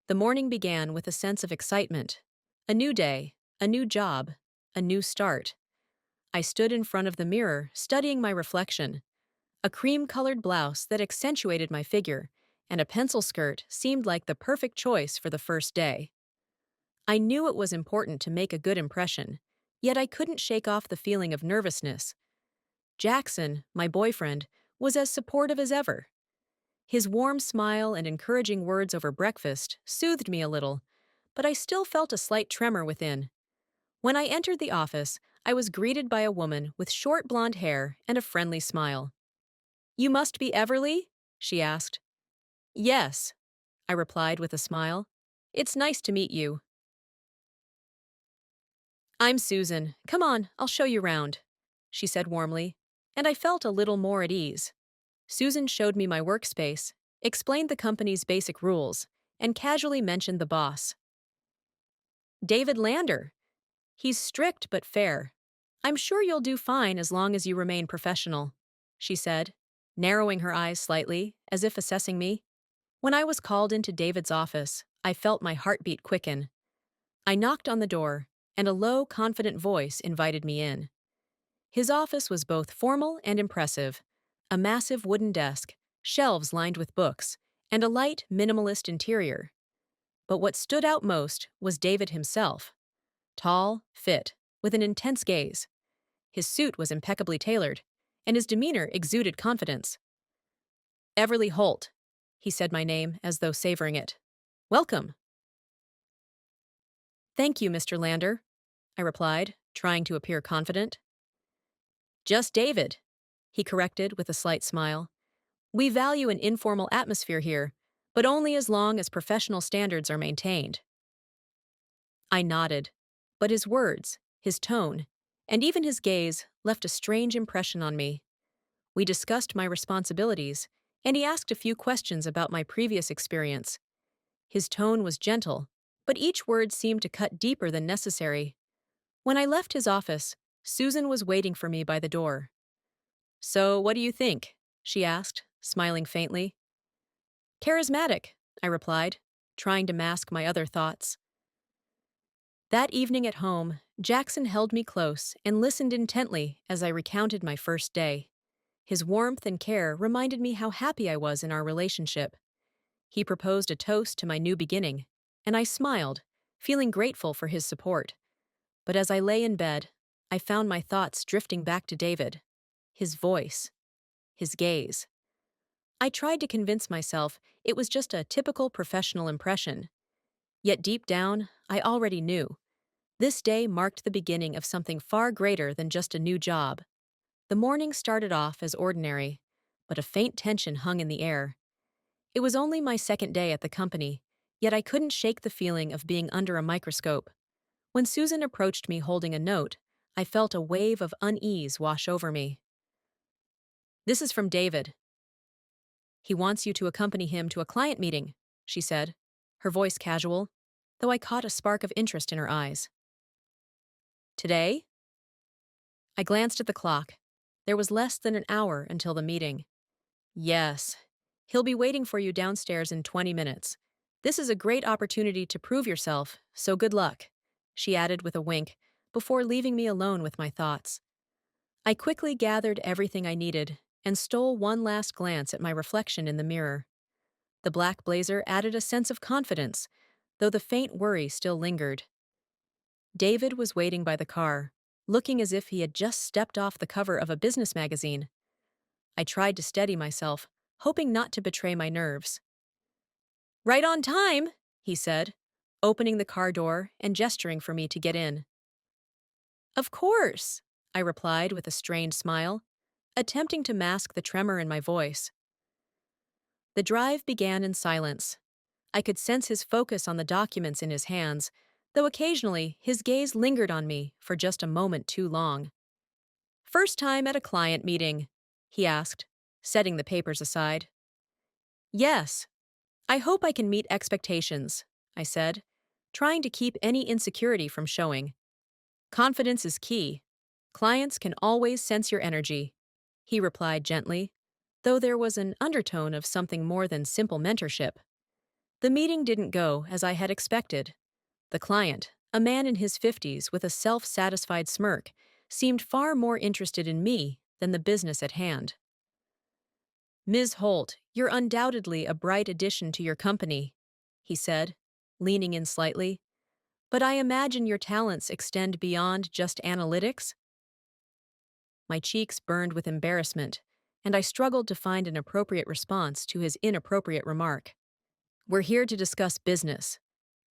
The morning began with a sense of excitement. A new day, a new job, a new start. I stood in front of the mirror, studying my reflection. A cream-colored blouse that accentuated my figure, and a pencil skirt seemed like the perfect choice for the first day. I knew it was important to make a good impression, yet I couldn't shake off the feeling of nervousness. Jackson, my boyfriend, was as supportive as ever. His warm smile and encouraging words over breakfast soothed me a little, but I still felt a slight tremor within. When I entered the office, I was greeted by a woman with short blonde hair and a friendly smile. "You must be Everly?" she asked. "Yes," I replied with a smile. "It's nice to meet you." "I'm Susan. Come on, I'll show you round," she said warmly, and I felt a little more at ease. Susan showed me my workspace, explained the company's basic rules, and casually mentioned the boss. "David Lander. He's strict but fair. I'm sure you'll do fine as long as you remain professional," she said, narrowing her eyes slightly, as if assessing me. When I was called into David's office, I felt my heartbeat quicken. I knocked on the door, and a low, confident voice invited me in. His office was both formal and impressive. A massive wooden desk, shelves lined with books, and a light, minimalist interior. But what stood out most was David himself. Tall, fit, with an intense gaze. His suit was impeccably tailored, and his demeanor exuded confidence. "Everly Holt," he said my name as though savoring it. "Welcome." "Thank you, Mr. Lander," I replied, trying to appear confident. "Just David," he corrected with a slight smile. "We value an informal atmosphere here, but only as long as professional standards are maintained." I nodded, but his words, his tone, and even his gaze left a strange impression on me. We discussed my responsibilities, and he asked a few questions about my previous experience. His tone was gentle, but each word seemed to cut deeper than necessary. When I left his office, Susan was waiting for me by the door. "So, what do you think?" she asked, smiling faintly. "Charismatic," I replied, trying to mask my other thoughts. That evening at home, Jackson held me close and listened intently as I recounted my first day. His warmth and care reminded me how happy I was in our relationship. He proposed a toast to my new beginning, and I smiled, feeling grateful for his support. But as I lay in bed, I found my thoughts drifting back to David. His voice. His gaze. I tried to convince myself it was just a typical professional impression. Yet deep down, I already knew. This day marked the beginning of something far greater than just a new job. The morning started off as ordinary, but a faint tension hung in the air. It was only my second day at the company, yet I couldn't shake the feeling of being under a microscope. When Susan approached me holding a note, I felt a wave of unease wash over me. "This is from David. He wants you to accompany him to a client meeting," she said, her voice casual, though I caught a spark of interest in her eyes. "Today?" I glanced at the clock. There was less than an hour until the meeting. "Yes. He'll be waiting for you downstairs in 20 minutes. This is a great opportunity to prove yourself, so good luck," she added with a wink, before leaving me alone with my thoughts. I quickly gathered everything I needed and stole one last glance at my reflection in the mirror. The black blazer added a sense of confidence, though the faint worry still lingered. David was waiting by the car, looking as if he had just stepped off the cover of a business magazine. I tried to steady myself, hoping not to betray my nerves. "Right on time," he said, opening the car door and gesturing for me to get in. "Of course," I replied with a strained smile, attempting to mask the tremor in my voice. The drive began in silence. I could sense his focus on the documents in his hands, though occasionally his gaze lingered on me for just a moment too long. "First time at a client meeting?" he asked, setting the papers aside. "Yes. I hope I can meet expectations," I said, trying to keep any insecurity from showing. "Confidence is key. Clients can always sense your energy," he replied gently, though there was an undertone of something more than simple mentorship. The meeting didn't go as I had expected. The client, a man in his 50s with a self-satisfied smirk, seemed far more interested in me than the business at hand. "Ms. Holt, you're undoubtedly a bright addition to your company," he said, leaning in slightly. "But I imagine your talents extend beyond just analytics?" My cheeks burned with embarrassment, and I struggled to find an appropriate response to his inappropriate remark. "We're here to discuss business."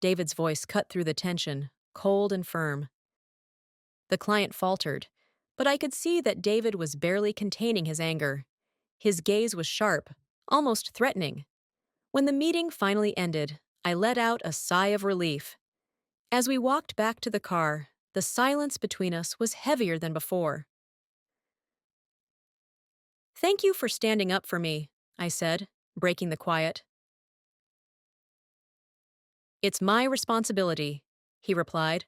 David's voice cut through the tension, cold and firm. The client faltered, but I could see that David was barely containing his anger. His gaze was sharp, almost threatening. When the meeting finally ended, I let out a sigh of relief. As we walked back to the car, the silence between us was heavier than before. "Thank you for standing up for me," I said, breaking the quiet. "It's my responsibility," he replied,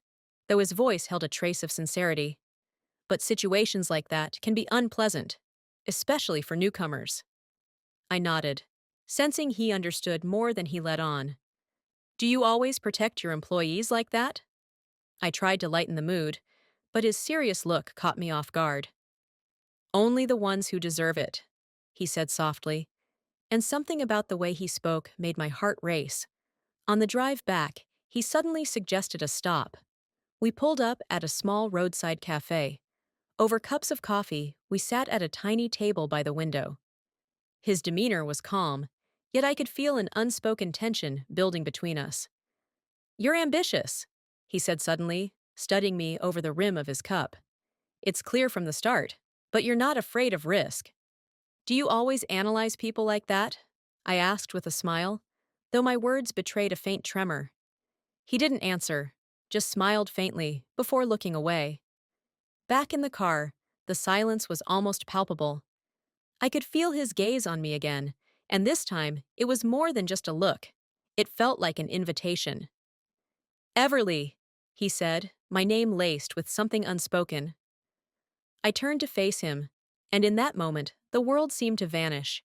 though his voice held a trace of sincerity. "But situations like that can be unpleasant, especially for newcomers." I nodded, sensing he understood more than he let on. "Do you always protect your employees like that?" I tried to lighten the mood, but his serious look caught me off guard. "Only the ones who deserve it," he said softly, and something about the way he spoke made my heart race. On the drive back, he suddenly suggested a stop. We pulled up at a small roadside cafe. Over cups of coffee, we sat at a tiny table by the window. His demeanor was calm, yet I could feel an unspoken tension building between us. "You're ambitious," he said suddenly, studying me over the rim of his cup. "It's clear from the start, but you're not afraid of risk." "Do you always analyze people like that?" I asked with a smile, though my words betrayed a faint tremor. He didn't answer, just smiled faintly before looking away. Back in the car, the silence was almost palpable. I could feel his gaze on me again, and this time it was more than just a look. It felt like an invitation. "Everly," he said, my name laced with something unspoken. I turned to face him, and in that moment, the world seemed to vanish.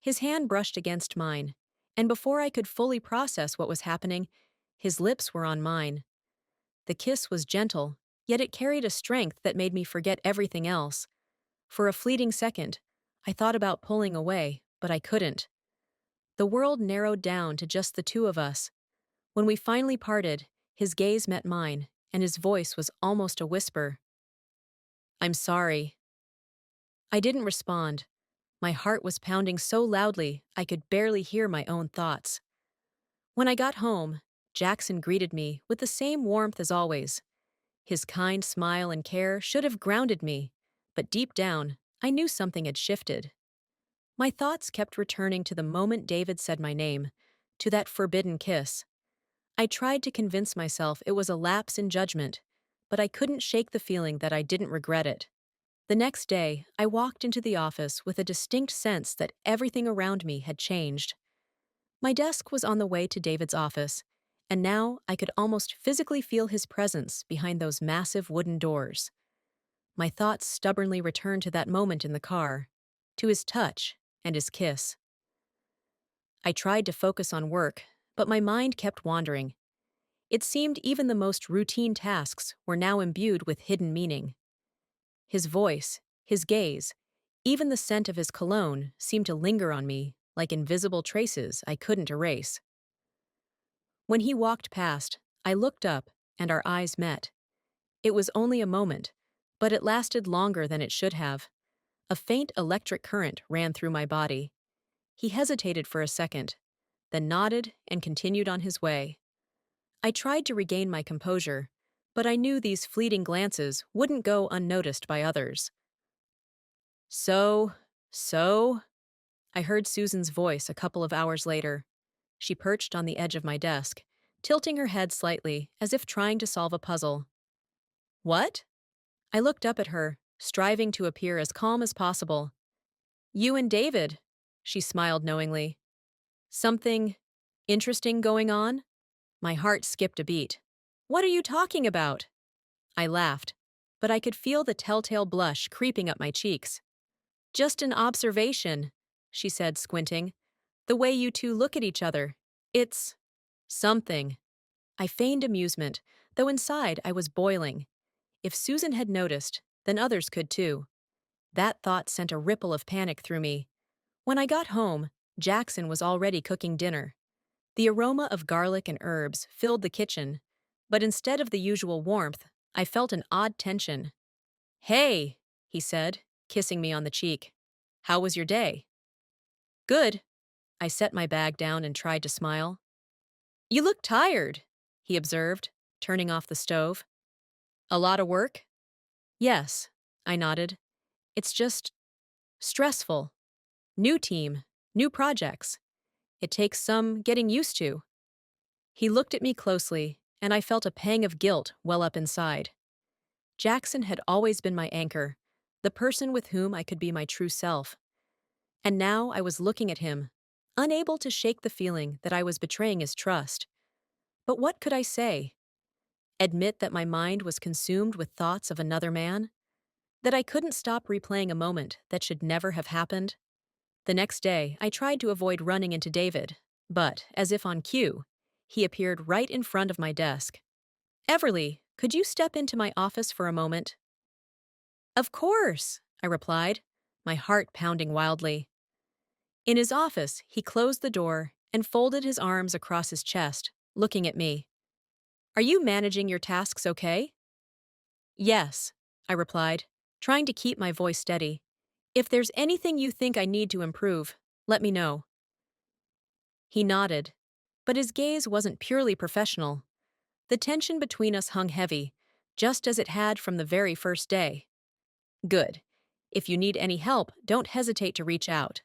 His hand brushed against mine, and before I could fully process what was happening, his lips were on mine. The kiss was gentle, yet it carried a strength that made me forget everything else. For a fleeting second, I thought about pulling away, but I couldn't. The world narrowed down to just the two of us. When we finally parted, his gaze met mine, and his voice was almost a whisper. "I'm sorry." I didn't respond. My heart was pounding so loudly I could barely hear my own thoughts. When I got home, Jackson greeted me with the same warmth as always. His kind smile and care should have grounded me, but deep down, I knew something had shifted. My thoughts kept returning to the moment David said my name, to that forbidden kiss. I tried to convince myself it was a lapse in judgment, but I couldn't shake the feeling that I didn't regret it. The next day, I walked into the office with a distinct sense that everything around me had changed. My desk was on the way to David's office, and now I could almost physically feel his presence behind those massive wooden doors. My thoughts stubbornly returned to that moment in the car, to his touch and his kiss. I tried to focus on work, but my mind kept wandering. It seemed even the most routine tasks were now imbued with hidden meaning. His voice, his gaze, even the scent of his cologne seemed to linger on me like invisible traces I couldn't erase. When he walked past, I looked up and our eyes met. It was only a moment, but it lasted longer than it should have. A faint electric current ran through my body. He hesitated for a second, then nodded and continued on his way. I tried to regain my composure, but I knew these fleeting glances wouldn't go unnoticed by others. So, I heard Susan's voice a couple of hours later. She perched on the edge of my desk, tilting her head slightly as if trying to solve a puzzle. "What?" I looked up at her, striving to appear as calm as possible. "You and David," she smiled knowingly. "Something interesting going on?" My heart skipped a beat. "What are you talking about?" I laughed, but I could feel the telltale blush creeping up my cheeks. "Just an observation," she said, squinting. "The way you two look at each other. It's something. I feigned amusement, though inside I was boiling. If Susan had noticed, then others could too. That thought sent a ripple of panic through me. When I got home, Jackson was already cooking dinner. The aroma of garlic and herbs filled the kitchen, but instead of the usual warmth, I felt an odd tension. Hey, he said, kissing me on the cheek. How was your day? Good. I set my bag down and tried to smile. You look tired, he observed, turning off the stove. A lot of work? Yes, I nodded. It's just stressful. New team, new projects. It takes some getting used to. He looked at me closely, and I felt a pang of guilt well up inside. Jackson had always been my anchor, the person with whom I could be my true self. And now I was looking at him, unable to shake the feeling that I was betraying his trust. But what could I say? Admit that my mind was consumed with thoughts of another man? That I couldn't stop replaying a moment that should never have happened? The next day, I tried to avoid running into David, but, as if on cue, he appeared right in front of my desk. Everly, could you step into my office for a moment? Of course, I replied, my heart pounding wildly. In his office, he closed the door and folded his arms across his chest, looking at me. Are you managing your tasks okay? Yes, I replied, trying to keep my voice steady. If there's anything you think I need to improve, let me know. He nodded, but his gaze wasn't purely professional. The tension between us hung heavy, just as it had from the very first day. Good. If you need any help, don't hesitate to reach out.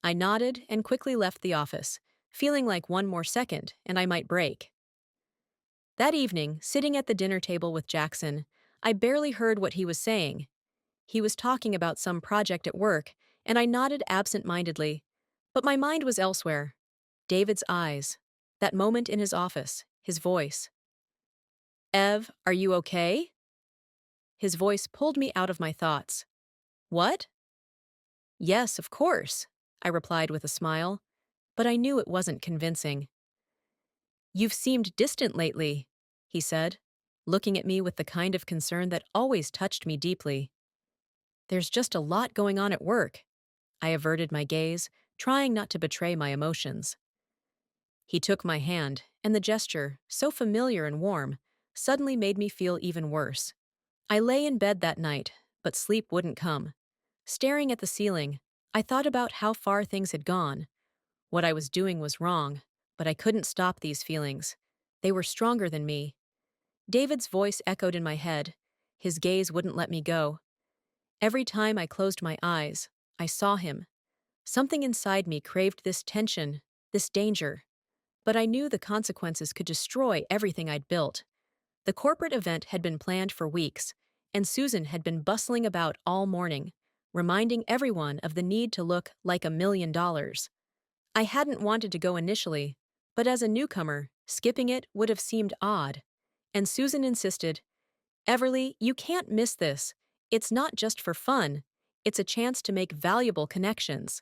I nodded and quickly left the office, feeling like one more second and I might break. That evening, sitting at the dinner table with Jackson, I barely heard what he was saying. He was talking about some project at work, and I nodded absent-mindedly. But my mind was elsewhere. David's eyes, that moment in his office, his voice. Ev, are you okay? His voice pulled me out of my thoughts. What? Yes, of course, I replied with a smile, but I knew it wasn't convincing. You've seemed distant lately, he said, looking at me with the kind of concern that always touched me deeply. There's just a lot going on at work. I averted my gaze, trying not to betray my emotions. He took my hand, and the gesture, so familiar and warm, suddenly made me feel even worse. I lay in bed that night, but sleep wouldn't come. Staring at the ceiling, I thought about how far things had gone. What I was doing was wrong, but I couldn't stop these feelings. They were stronger than me. David's voice echoed in my head. His gaze wouldn't let me go. Every time I closed my eyes, I saw him. Something inside me craved this tension, this danger. But I knew the consequences could destroy everything I'd built. The corporate event had been planned for weeks, and Susan had been bustling about all morning, reminding everyone of the need to look like $1 million. I hadn't wanted to go initially, but as a newcomer, skipping it would have seemed odd. And Susan insisted, Everly, you can't miss this. It's not just for fun. It's a chance to make valuable connections.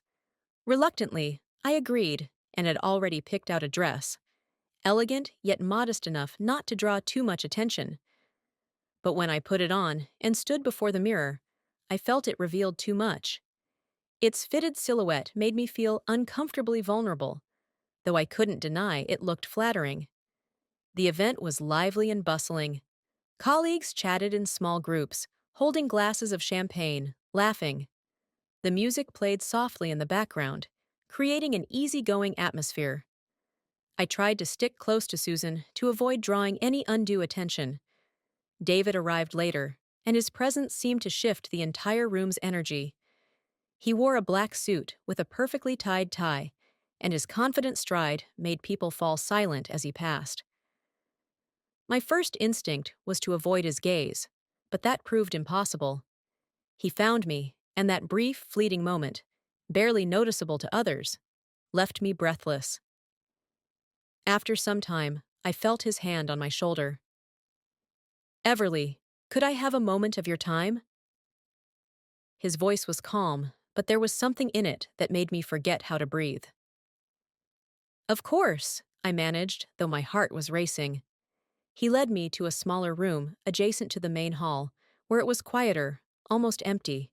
Reluctantly, I agreed and had already picked out a dress. Elegant yet modest enough not to draw too much attention. But when I put it on and stood before the mirror, I felt it revealed too much. Its fitted silhouette made me feel uncomfortably vulnerable, though I couldn't deny it looked flattering. The event was lively and bustling. Colleagues chatted in small groups, holding glasses of champagne, laughing. The music played softly in the background, creating an easygoing atmosphere. I tried to stick close to Susan to avoid drawing any undue attention. David arrived later, and his presence seemed to shift the entire room's energy. He wore a black suit with a perfectly tied tie, and his confident stride made people fall silent as he passed. My first instinct was to avoid his gaze, but that proved impossible. He found me, and that brief, fleeting moment, barely noticeable to others, left me breathless. After some time, I felt his hand on my shoulder. Everly, could I have a moment of your time? His voice was calm, but there was something in it that made me forget how to breathe. Of course, I managed, though my heart was racing. He led me to a smaller room adjacent to the main hall, where it was quieter, almost empty.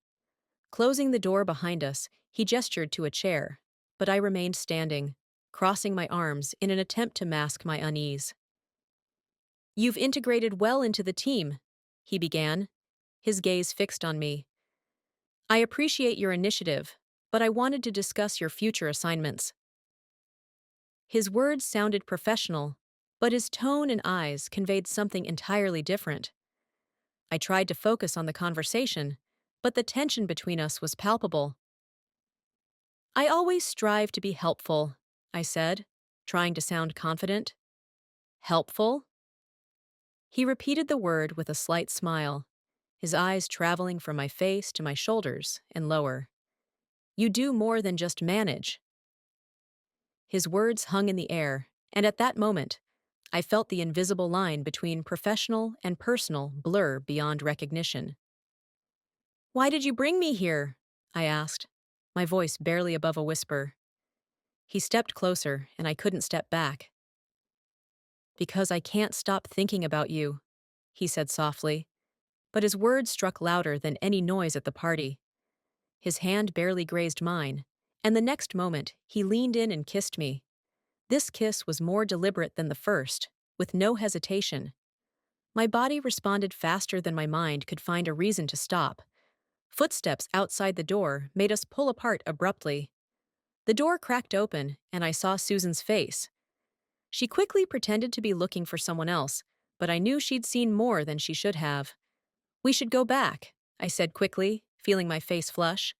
Closing the door behind us, he gestured to a chair, but I remained standing, crossing my arms in an attempt to mask my unease. You've integrated well into the team, he began, his gaze fixed on me. I appreciate your initiative, but I wanted to discuss your future assignments. His words sounded professional, but his tone and eyes conveyed something entirely different. I tried to focus on the conversation, but the tension between us was palpable. I always strive to be helpful, I said, trying to sound confident. Helpful? He repeated the word with a slight smile, his eyes traveling from my face to my shoulders and lower. You do more than just manage. His words hung in the air, and at that moment, I felt the invisible line between professional and personal blur beyond recognition. Why did you bring me here? I asked, my voice barely above a whisper. He stepped closer, and I couldn't step back. Because I can't stop thinking about you, he said softly, but his words struck louder than any noise at the party. His hand barely grazed mine, and the next moment he leaned in and kissed me. This kiss was more deliberate than the first, with no hesitation. My body responded faster than my mind could find a reason to stop. Footsteps outside the door made us pull apart abruptly. The door cracked open, and I saw Susan's face. She quickly pretended to be looking for someone else, but I knew she'd seen more than she should have. We should go back, I said quickly, feeling my face flush.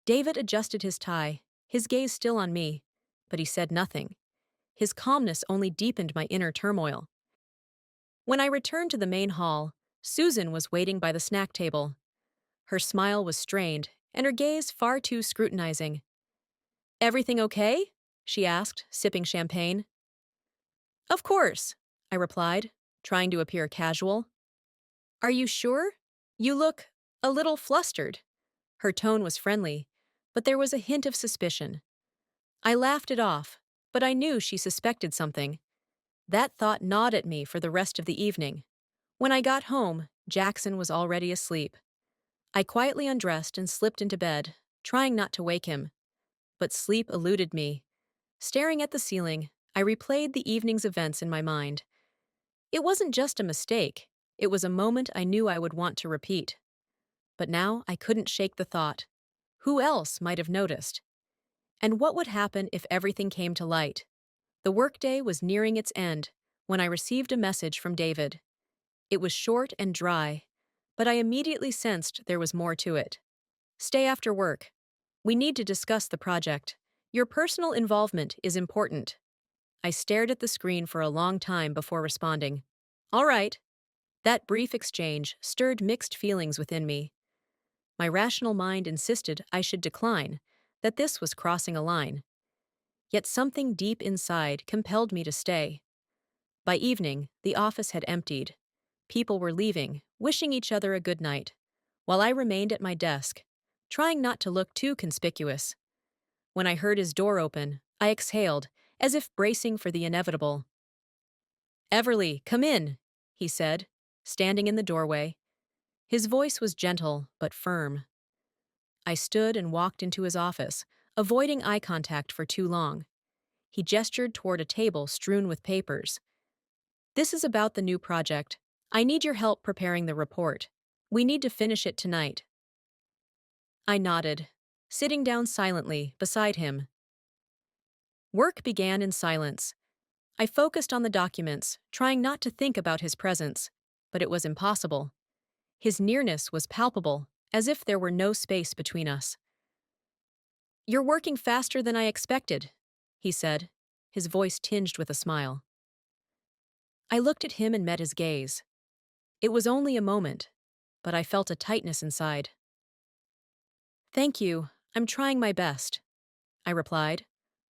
David adjusted his tie, his gaze still on me, but he said nothing. His calmness only deepened my inner turmoil. When I returned to the main hall, Susan was waiting by the snack table. Her smile was strained, and her gaze far too scrutinizing. Everything okay? She asked, sipping champagne. Of course, I replied, trying to appear casual. Are you sure? You look a little flustered. Her tone was friendly, but there was a hint of suspicion. I laughed it off, but I knew she suspected something. That thought gnawed at me for the rest of the evening. When I got home, Jackson was already asleep. I quietly undressed and slipped into bed, trying not to wake him. But sleep eluded me. Staring at the ceiling, I replayed the evening's events in my mind. It wasn't just a mistake. It was a moment I knew I would want to repeat. But now I couldn't shake the thought. Who else might have noticed? And what would happen if everything came to light? The workday was nearing its end when I received a message from David. It was short and dry, but I immediately sensed there was more to it. Stay after work. We need to discuss the project. Your personal involvement is important. I stared at the screen for a long time before responding. All right. That brief exchange stirred mixed feelings within me. My rational mind insisted I should decline, that this was crossing a line. Yet something deep inside compelled me to stay. By evening, the office had emptied. People were leaving, wishing each other a good night, while I remained at my desk, trying not to look too conspicuous. When I heard his door open, I exhaled, as if bracing for the inevitable. Everly, come in, he said, standing in the doorway. His voice was gentle but firm. I stood and walked into his office, avoiding eye contact for too long. He gestured toward a table strewn with papers. This is about the new project. I need your help preparing the report. We need to finish it tonight. I nodded, sitting down silently beside him. Work began in silence. I focused on the documents, trying not to think about his presence, but it was impossible. His nearness was palpable, as if there were no space between us. You're working faster than I expected, he said, his voice tinged with a smile. I looked at him and met his gaze. It was only a moment, but I felt a tightness inside. Thank you, I'm trying my best, I replied,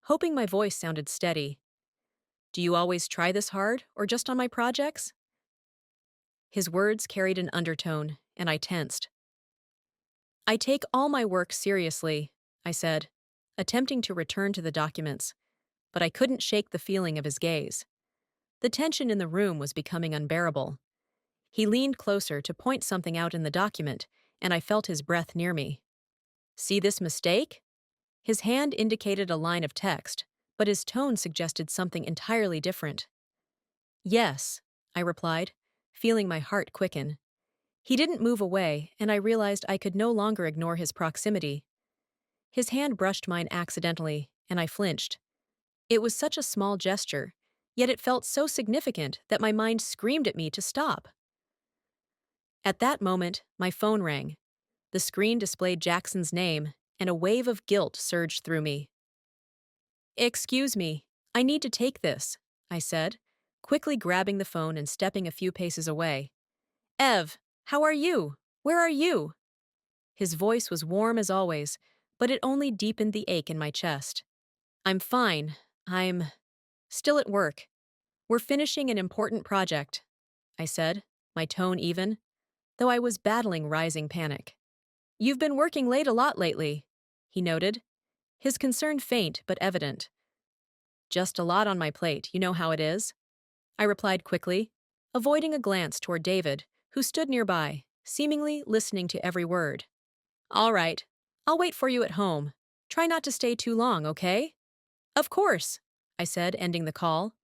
hoping my voice sounded steady. Do you always try this hard, or just on my projects? His words carried an undertone, and I tensed. I take all my work seriously, I said, attempting to return to the documents. but I couldn't shake the feeling of his gaze. The tension in the room was becoming unbearable. He leaned closer to point something out in the document, and I felt his breath near me. See this mistake? His hand indicated a line of text, but his tone suggested something entirely different. Yes, I replied, feeling my heart quicken. He didn't move away, and I realized I could no longer ignore his proximity. His hand brushed mine accidentally, and I flinched. It was such a small gesture, yet it felt so significant that my mind screamed at me to stop. At that moment, my phone rang. The screen displayed Jackson's name, and a wave of guilt surged through me. Excuse me, I need to take this, I said, quickly grabbing the phone and stepping a few paces away. Ev, how are you? Where are you? His voice was warm as always, but it only deepened the ache in my chest. I'm fine. I'm still at work. We're finishing an important project, I said, my tone even, though I was battling rising panic. You've been working late a lot lately, he noted, his concern faint but evident. Just a lot on my plate, you know how it is, I replied quickly, avoiding a glance toward David, who stood nearby, seemingly listening to every word. All right, I'll wait for you at home. Try not to stay too long, okay? Of course, I said, ending the call.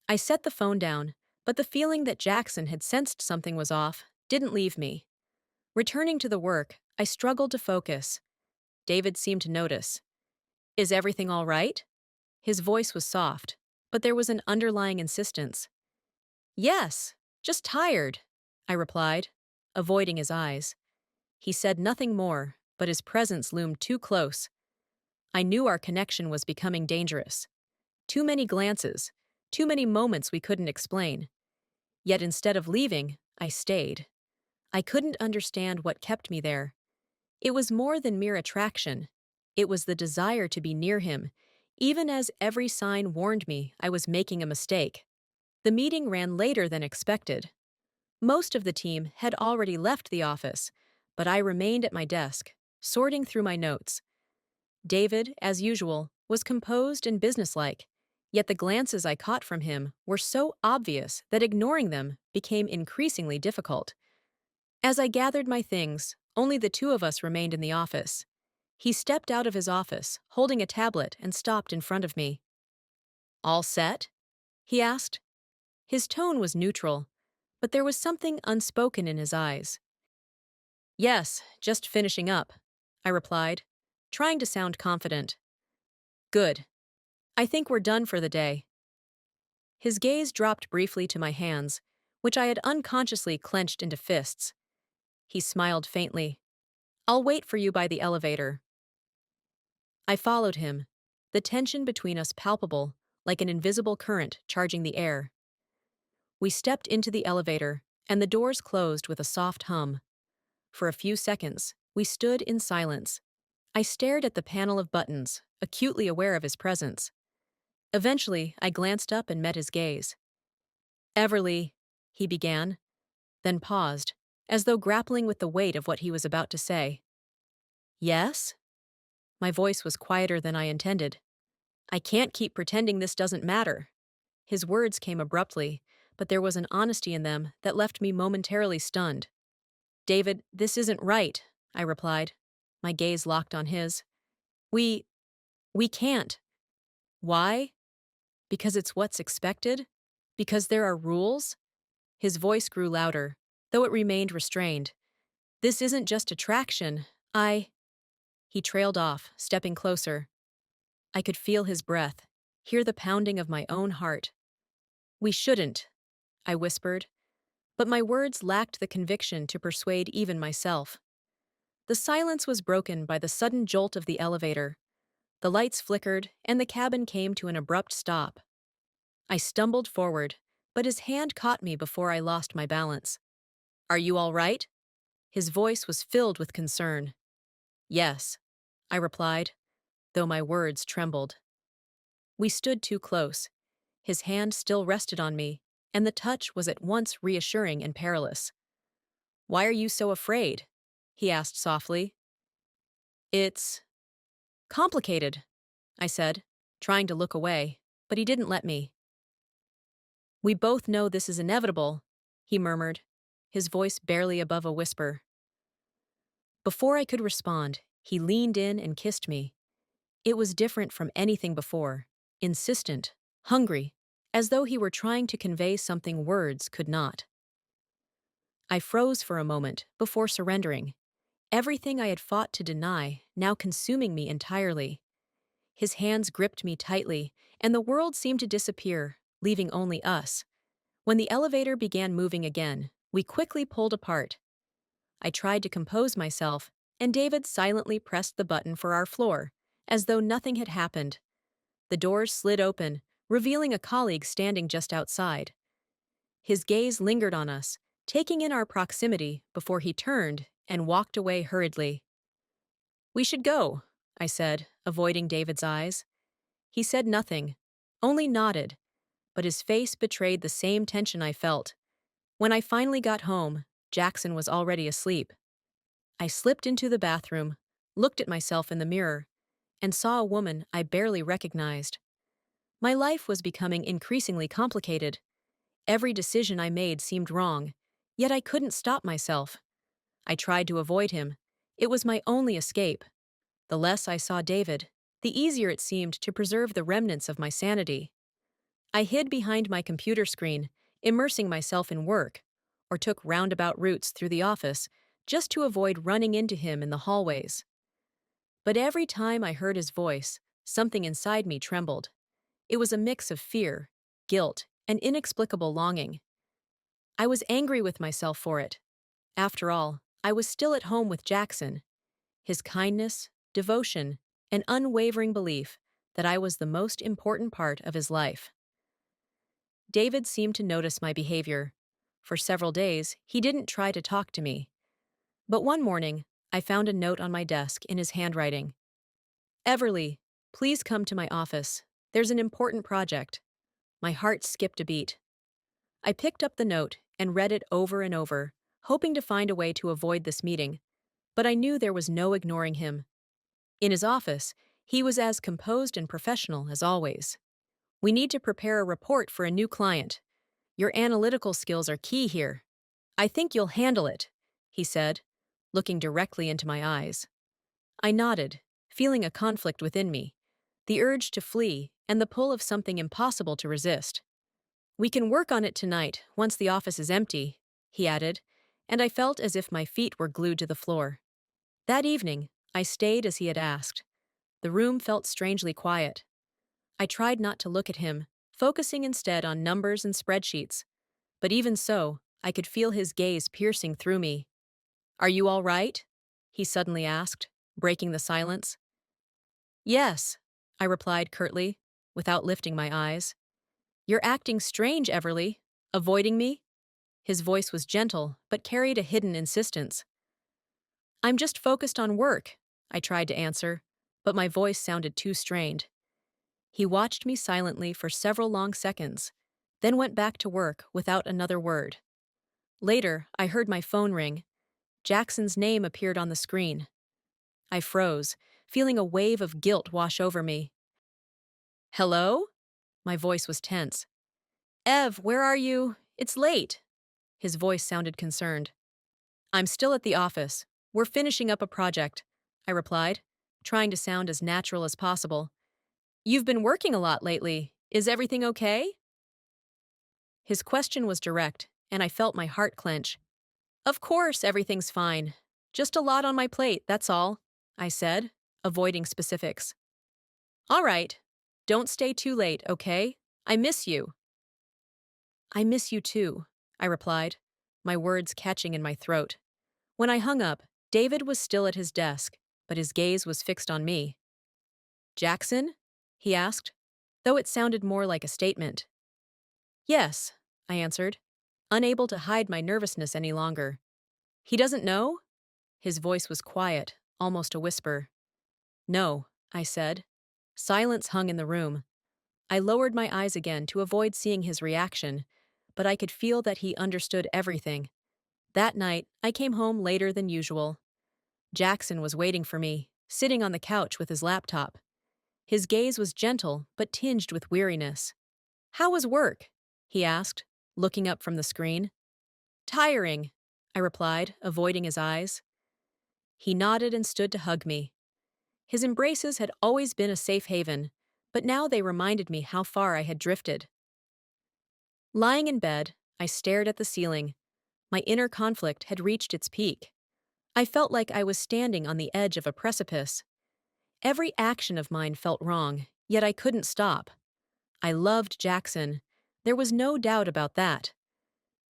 I set the phone down, but the feeling that Jackson had sensed something was off didn't leave me. Returning to the work, I struggled to focus. David seemed to notice. Is everything all right? His voice was soft, but there was an underlying insistence. Yes, just tired, I replied, avoiding his eyes. He said nothing more, but his presence loomed too close. I knew our connection was becoming dangerous. Too many glances, too many moments we couldn't explain. Yet instead of leaving, I stayed. I couldn't understand what kept me there. It was more than mere attraction. It was the desire to be near him, even as every sign warned me I was making a mistake. The meeting ran later than expected. Most of the team had already left the office, but I remained at my desk, sorting through my notes. David, as usual, was composed and businesslike, yet the glances I caught from him were so obvious that ignoring them became increasingly difficult. As I gathered my things, only the two of us remained in the office. He stepped out of his office, holding a tablet, and stopped in front of me. All set? He asked. His tone was neutral, but there was something unspoken in his eyes. Yes, just finishing up, I replied, trying to sound confident. Good. I think we're done for the day. His gaze dropped briefly to my hands, which I had unconsciously clenched into fists. He smiled faintly. I'll wait for you by the elevator. I followed him, the tension between us palpable, like an invisible current charging the air. We stepped into the elevator, and the doors closed with a soft hum. For a few seconds, we stood in silence. I stared at the panel of buttons, acutely aware of his presence. Eventually, I glanced up and met his gaze. Everly, he began, then paused, as though grappling with the weight of what he was about to say. Yes? My voice was quieter than I intended. I can't keep pretending this doesn't matter. His words came abruptly, but there was an honesty in them that left me momentarily stunned. David, this isn't right, I replied, my gaze locked on his. We can't. Why? Because it's what's expected? Because there are rules? His voice grew louder, though it remained restrained. This isn't just attraction. He trailed off, stepping closer. I could feel his breath, hear the pounding of my own heart. We shouldn't, I whispered, but my words lacked the conviction to persuade even myself. The silence was broken by the sudden jolt of the elevator. The lights flickered, and the cabin came to an abrupt stop. I stumbled forward, but his hand caught me before I lost my balance. Are you all right? His voice was filled with concern. Yes, I replied, though my words trembled. We stood too close. His hand still rested on me, and the touch was at once reassuring and perilous. Why are you so afraid? He asked softly. It's complicated, I said, trying to look away. but he didn't let me. We both know this is inevitable, he murmured, his voice barely above a whisper. Before I could respond, he leaned in and kissed me. It was different from anything before, insistent, hungry, as though he were trying to convey something words could not. I froze for a moment before surrendering, everything I had fought to deny now consuming me entirely. His hands gripped me tightly, and the world seemed to disappear, leaving only us. When the elevator began moving again, we quickly pulled apart. I tried to compose myself, and David silently pressed the button for our floor, as though nothing had happened. The doors slid open, revealing a colleague standing just outside. His gaze lingered on us, taking in our proximity before he turned and walked away hurriedly. "We should go," I said, avoiding David's eyes. He said nothing, only nodded, but his face betrayed the same tension I felt. When I finally got home, Jackson was already asleep. I slipped into the bathroom, looked at myself in the mirror, and saw a woman I barely recognized. My life was becoming increasingly complicated. Every decision I made seemed wrong, yet I couldn't stop myself. I tried to avoid him. It was my only escape. The less I saw David, the easier it seemed to preserve the remnants of my sanity. I hid behind my computer screen, immersing myself in work, or took roundabout routes through the office just to avoid running into him in the hallways. But every time I heard his voice, something inside me trembled. It was a mix of fear, guilt, and inexplicable longing. I was angry with myself for it. After all, I was still at home with Jackson. His kindness, devotion, and unwavering belief that I was the most important part of his life. David seemed to notice my behavior. For several days, he didn't try to talk to me. But one morning, I found a note on my desk in his handwriting. "Everly, please come to my office. There's an important project." My heart skipped a beat. I picked up the note and read it over and over, hoping to find a way to avoid this meeting, but I knew there was no ignoring him. In his office, he was as composed and professional as always. "We need to prepare a report for a new client. Your analytical skills are key here. I think you'll handle it," he said, looking directly into my eyes. I nodded, feeling a conflict within me, the urge to flee and the pull of something impossible to resist. "We can work on it tonight, once the office is empty," he added, and I felt as if my feet were glued to the floor. That evening, I stayed as he had asked. The room felt strangely quiet. I tried not to look at him, focusing instead on numbers and spreadsheets. But even so, I could feel his gaze piercing through me. "Are you all right?" he suddenly asked, breaking the silence. "Yes," I replied curtly, without lifting my eyes. "You're acting strange, Everly. Avoiding me?" His voice was gentle, but carried a hidden insistence. "I'm just focused on work," I tried to answer, but my voice sounded too strained. He watched me silently for several long seconds, then went back to work without another word. Later, I heard my phone ring. Jackson's name appeared on the screen. I froze, feeling a wave of guilt wash over me. "Hello?" My voice was tense. "Ev, where are you? It's late." His voice sounded concerned. "I'm still at the office. We're finishing up a project," I replied, trying to sound as natural as possible. "You've been working a lot lately. Is everything okay?" His question was direct, and I felt my heart clench. "Of course, everything's fine. Just a lot on my plate, that's all," I said, avoiding specifics. "All right. Don't stay too late, okay? I miss you." "I miss you too," I replied, my words catching in my throat. When I hung up, David was still at his desk, but his gaze was fixed on me. "Jackson?" he asked, though it sounded more like a statement. "Yes," I answered, unable to hide my nervousness any longer. "He doesn't know?" His voice was quiet, almost a whisper. "No," I said. Silence hung in the room. I lowered my eyes again to avoid seeing his reaction, but I could feel that he understood everything. That night, I came home later than usual. Jackson was waiting for me, sitting on the couch with his laptop. His gaze was gentle but tinged with weariness. "How was work?" he asked, looking up from the screen. "Tiring," I replied, avoiding his eyes. He nodded and stood to hug me. His embraces had always been a safe haven, but now they reminded me how far I had drifted. Lying in bed, I stared at the ceiling. My inner conflict had reached its peak. I felt like I was standing on the edge of a precipice. Every action of mine felt wrong, yet I couldn't stop. I loved Jackson. There was no doubt about that.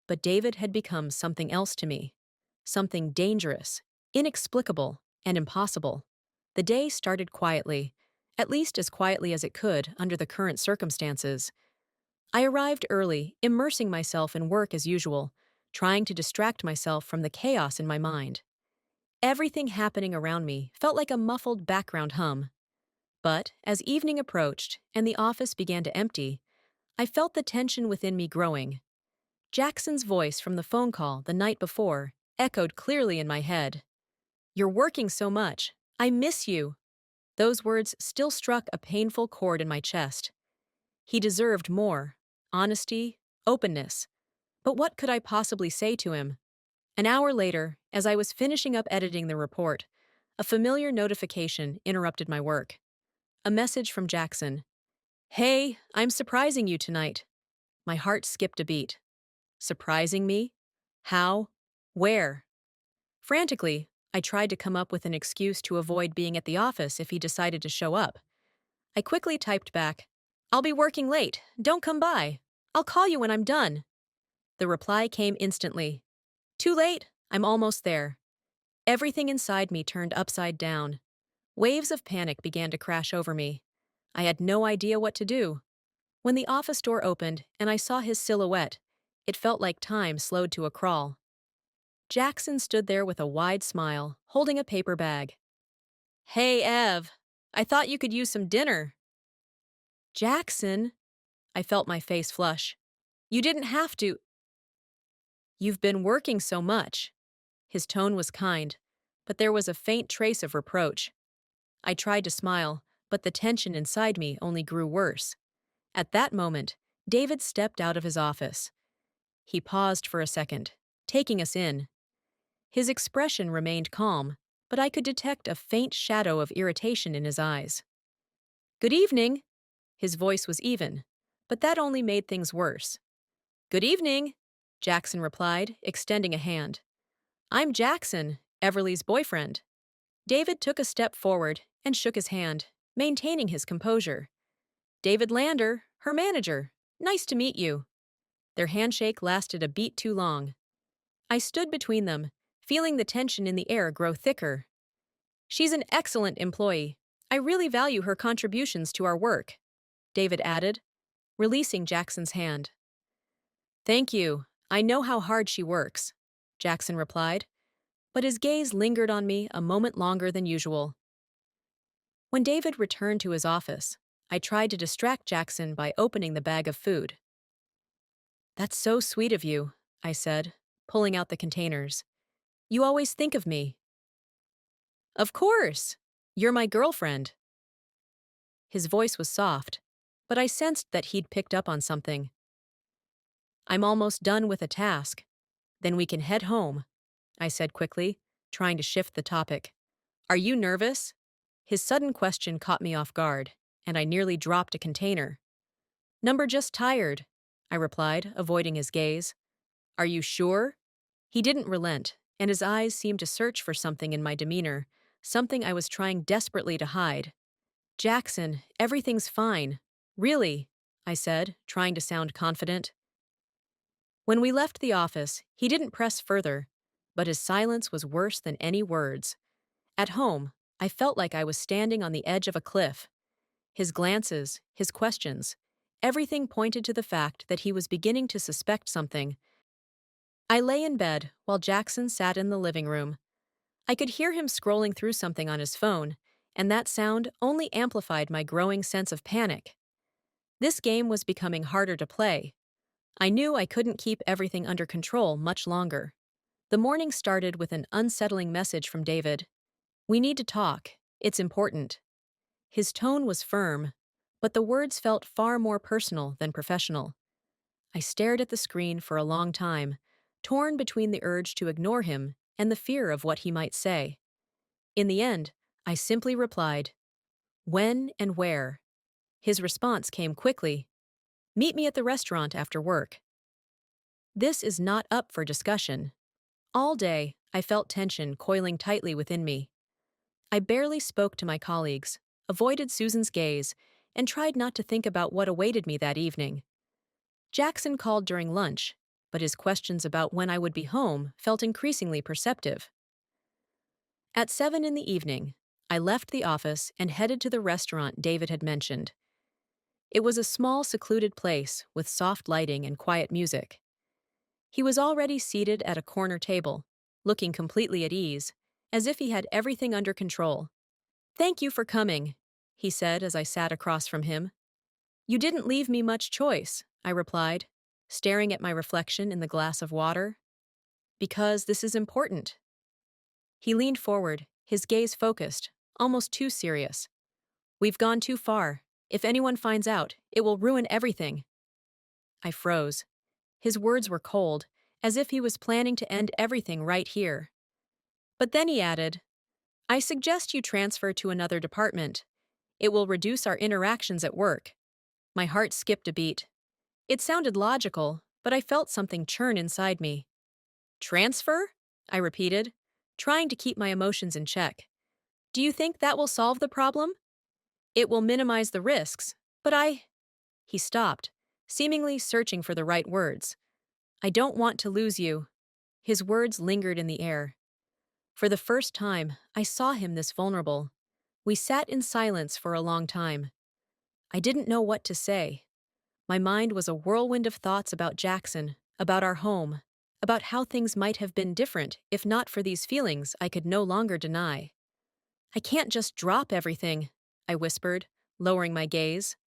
But David had become something else to me. Something dangerous, inexplicable, and impossible. The day started quietly, at least as quietly as it could under the current circumstances. I arrived early, immersing myself in work as usual, trying to distract myself from the chaos in my mind. Everything happening around me felt like a muffled background hum. But as evening approached and the office began to empty, I felt the tension within me growing. Jackson's voice from the phone call the night before echoed clearly in my head. "You're working so much. I miss you." Those words still struck a painful chord in my chest. He deserved more honesty, openness. But what could I possibly say to him? An hour later, as I was finishing up editing the report, a familiar notification interrupted my work. A message from Jackson. "Hey, I'm surprising you tonight." My heart skipped a beat. Surprising me? How? Where? Frantically, I tried to come up with an excuse to avoid being at the office if he decided to show up. I quickly typed back, "I'll be working late. Don't come by. I'll call you when I'm done." The reply came instantly. "Too late. I'm almost there." Everything inside me turned upside down. Waves of panic began to crash over me. I had no idea what to do. When the office door opened and I saw his silhouette, it felt like time slowed to a crawl. Jackson stood there with a wide smile, holding a paper bag. "Hey, Ev. I thought you could use some dinner." "Jackson?" I felt my face flush. "You didn't have to." "You've been working so much." His tone was kind, but there was a faint trace of reproach. I tried to smile, but the tension inside me only grew worse. At that moment, David stepped out of his office. He paused for a second, taking us in. His expression remained calm, but I could detect a faint shadow of irritation in his eyes. "Good evening." His voice was even, but that only made things worse. "Good evening," Jackson replied, extending a hand. "I'm Jackson, Everly's boyfriend." David took a step forward and shook his hand, maintaining his composure. "David Lander, her manager. Nice to meet you." Their handshake lasted a beat too long. I stood between them, feeling the tension in the air grow thicker. "She's an excellent employee. I really value her contributions to our work," David added, releasing Jackson's hand. "Thank you. I know how hard she works," Jackson replied, but his gaze lingered on me a moment longer than usual. When David returned to his office, I tried to distract Jackson by opening the bag of food. "That's so sweet of you," I said, pulling out the containers. "You always think of me." "Of course! You're my girlfriend." His voice was soft, but I sensed that he'd picked up on something. "I'm almost done with a task. Then we can head home," I said quickly, trying to shift the topic. "Are you nervous?" His sudden question caught me off guard, and I nearly dropped a container. "Number just tired," I replied, avoiding his gaze. "Are you sure?" He didn't relent, and his eyes seemed to search for something in my demeanor, something I was trying desperately to hide. "Jackson, everything's fine. Really," I said, trying to sound confident. When we left the office, he didn't press further, but his silence was worse than any words. At home, I felt like I was standing on the edge of a cliff. His glances, his questions, everything pointed to the fact that he was beginning to suspect something. I lay in bed while Jackson sat in the living room. I could hear him scrolling through something on his phone, and that sound only amplified my growing sense of panic. This game was becoming harder to play. I knew I couldn't keep everything under control much longer. The morning started with an unsettling message from David. "We need to talk. It's important." His tone was firm, but the words felt far more personal than professional. I stared at the screen for a long time, torn between the urge to ignore him and the fear of what he might say. In the end, I simply replied, "When and where?" His response came quickly, "Meet me at the restaurant after work." This is not up for discussion. All day, I felt tension coiling tightly within me. I barely spoke to my colleagues, avoided Susan's gaze, and tried not to think about what awaited me that evening. Jackson called during lunch, but his questions about when I would be home felt increasingly perceptive. At 7 in the evening, I left the office and headed to the restaurant David had mentioned. It was a small, secluded place with soft lighting and quiet music. He was already seated at a corner table, looking completely at ease, as if he had everything under control. "Thank you for coming," he said as I sat across from him. "You didn't leave me much choice," I replied, staring at my reflection in the glass of water. "Because this is important." He leaned forward, his gaze focused, almost too serious. "We've gone too far. If anyone finds out, it will ruin everything." I froze. His words were cold, as if he was planning to end everything right here. But then he added, "I suggest you transfer to another department. It will reduce our interactions at work." My heart skipped a beat. It sounded logical, but I felt something churn inside me. "Transfer?" I repeated, trying to keep my emotions in check. "Do you think that will solve the problem?" "It will minimize the risks, but I—" He stopped, seemingly searching for the right words. "I don't want to lose you." His words lingered in the air. For the first time, I saw him this vulnerable. We sat in silence for a long time. I didn't know what to say. My mind was a whirlwind of thoughts about Jackson, about our home, about how things might have been different if not for these feelings I could no longer deny. "I can't just drop everything," I whispered, lowering my gaze.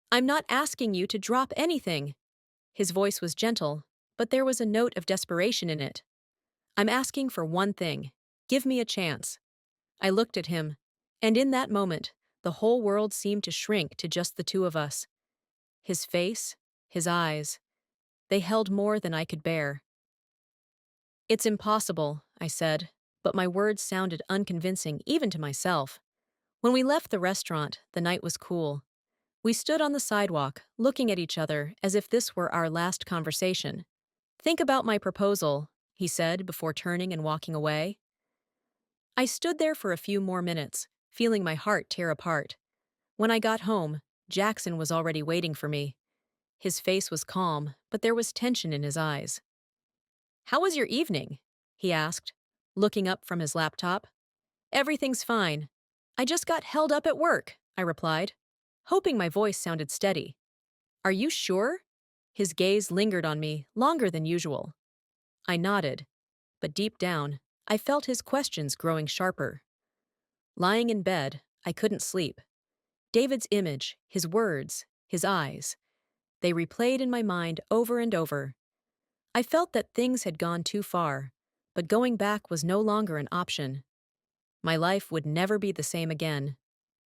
"I'm not asking you to drop anything." His voice was gentle, but there was a note of desperation in it. "I'm asking for one thing. Give me a chance." I looked at him, and in that moment, the whole world seemed to shrink to just the two of us. His face, his eyes, they held more than I could bear. "It's impossible," I said, but my words sounded unconvincing even to myself. When we left the restaurant, the night was cool. We stood on the sidewalk, looking at each other as if this were our last conversation. "Think about my proposal," he said before turning and walking away. I stood there for a few more minutes, feeling my heart tear apart. When I got home, Jackson was already waiting for me. His face was calm, but there was tension in his eyes. "How was your evening?" he asked, looking up from his laptop. "Everything's fine. I just got held up at work," I replied, hoping my voice sounded steady. "Are you sure?" His gaze lingered on me longer than usual. I nodded, but deep down, I felt his questions growing sharper. Lying in bed, I couldn't sleep. David's image, his words, his eyes, they replayed in my mind over and over. I felt that things had gone too far, but going back was no longer an option. My life would never be the same again.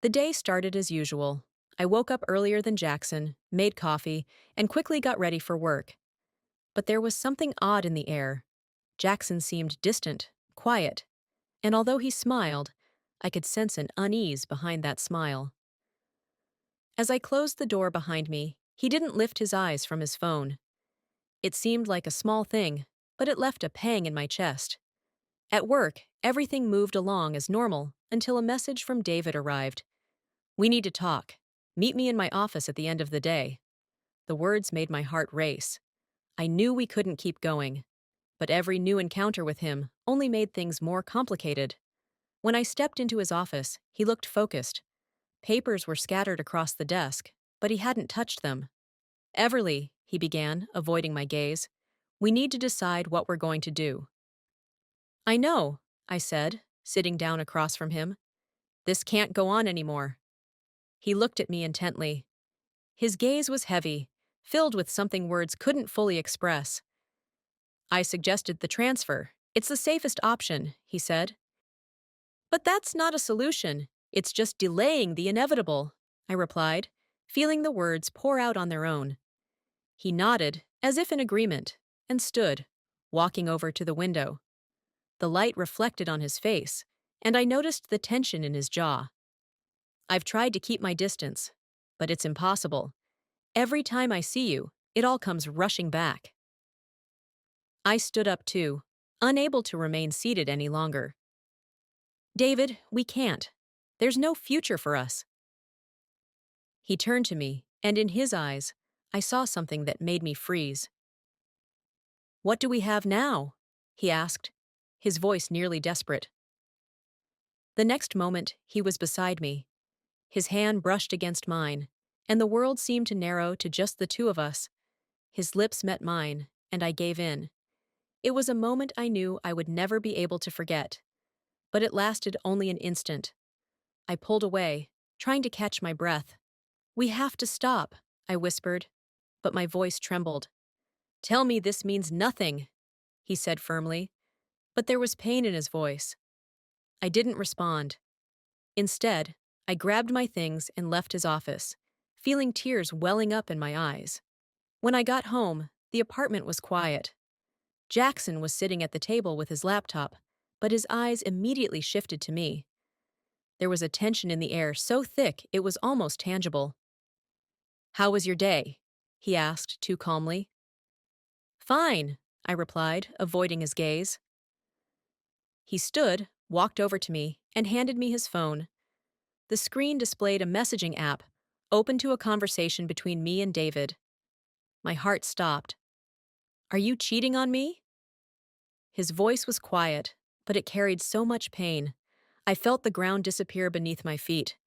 The day started as usual. I woke up earlier than Jackson, made coffee, and quickly got ready for work. But there was something odd in the air. Jackson seemed distant, quiet, and although he smiled, I could sense an unease behind that smile. As I closed the door behind me, he didn't lift his eyes from his phone. It seemed like a small thing, but it left a pang in my chest. At work, everything moved along as normal until a message from David arrived. "We need to talk. Meet me in my office at the end of the day." The words made my heart race. I knew we couldn't keep going, but every new encounter with him only made things more complicated. When I stepped into his office, he looked focused. Papers were scattered across the desk, but he hadn't touched them. "Everly," he began, avoiding my gaze, "we need to decide what we're going to do." "I know," I said, sitting down across from him. "This can't go on anymore." He looked at me intently. His gaze was heavy, filled with something words couldn't fully express. "I suggested the transfer. It's the safest option," he said. "But that's not a solution. It's just delaying the inevitable, I replied, feeling the words pour out on their own. He nodded, as if in agreement, and stood, walking over to the window. The light reflected on his face, and I noticed the tension in his jaw. I've tried to keep my distance, but it's impossible. Every time I see you, it all comes rushing back. I stood up too, unable to remain seated any longer. David, we can't. There's no future for us. He turned to me, and in his eyes, I saw something that made me freeze. What do we have now? He asked, his voice nearly desperate. The next moment, he was beside me. His hand brushed against mine, and the world seemed to narrow to just the two of us. His lips met mine, and I gave in. It was a moment I knew I would never be able to forget, but it lasted only an instant. I pulled away, trying to catch my breath. We have to stop, I whispered, but my voice trembled. Tell me this means nothing, he said firmly, but there was pain in his voice. I didn't respond. Instead, I grabbed my things and left his office, feeling tears welling up in my eyes. When I got home, the apartment was quiet. Jackson was sitting at the table with his laptop, but his eyes immediately shifted to me. There was a tension in the air so thick it was almost tangible. How was your day? He asked too calmly. Fine, I replied, avoiding his gaze. He stood, walked over to me, and handed me his phone. The screen displayed a messaging app, open to a conversation between me and David. My heart stopped. Are you cheating on me? His voice was quiet, but it carried so much pain. I felt the ground disappear beneath my feet.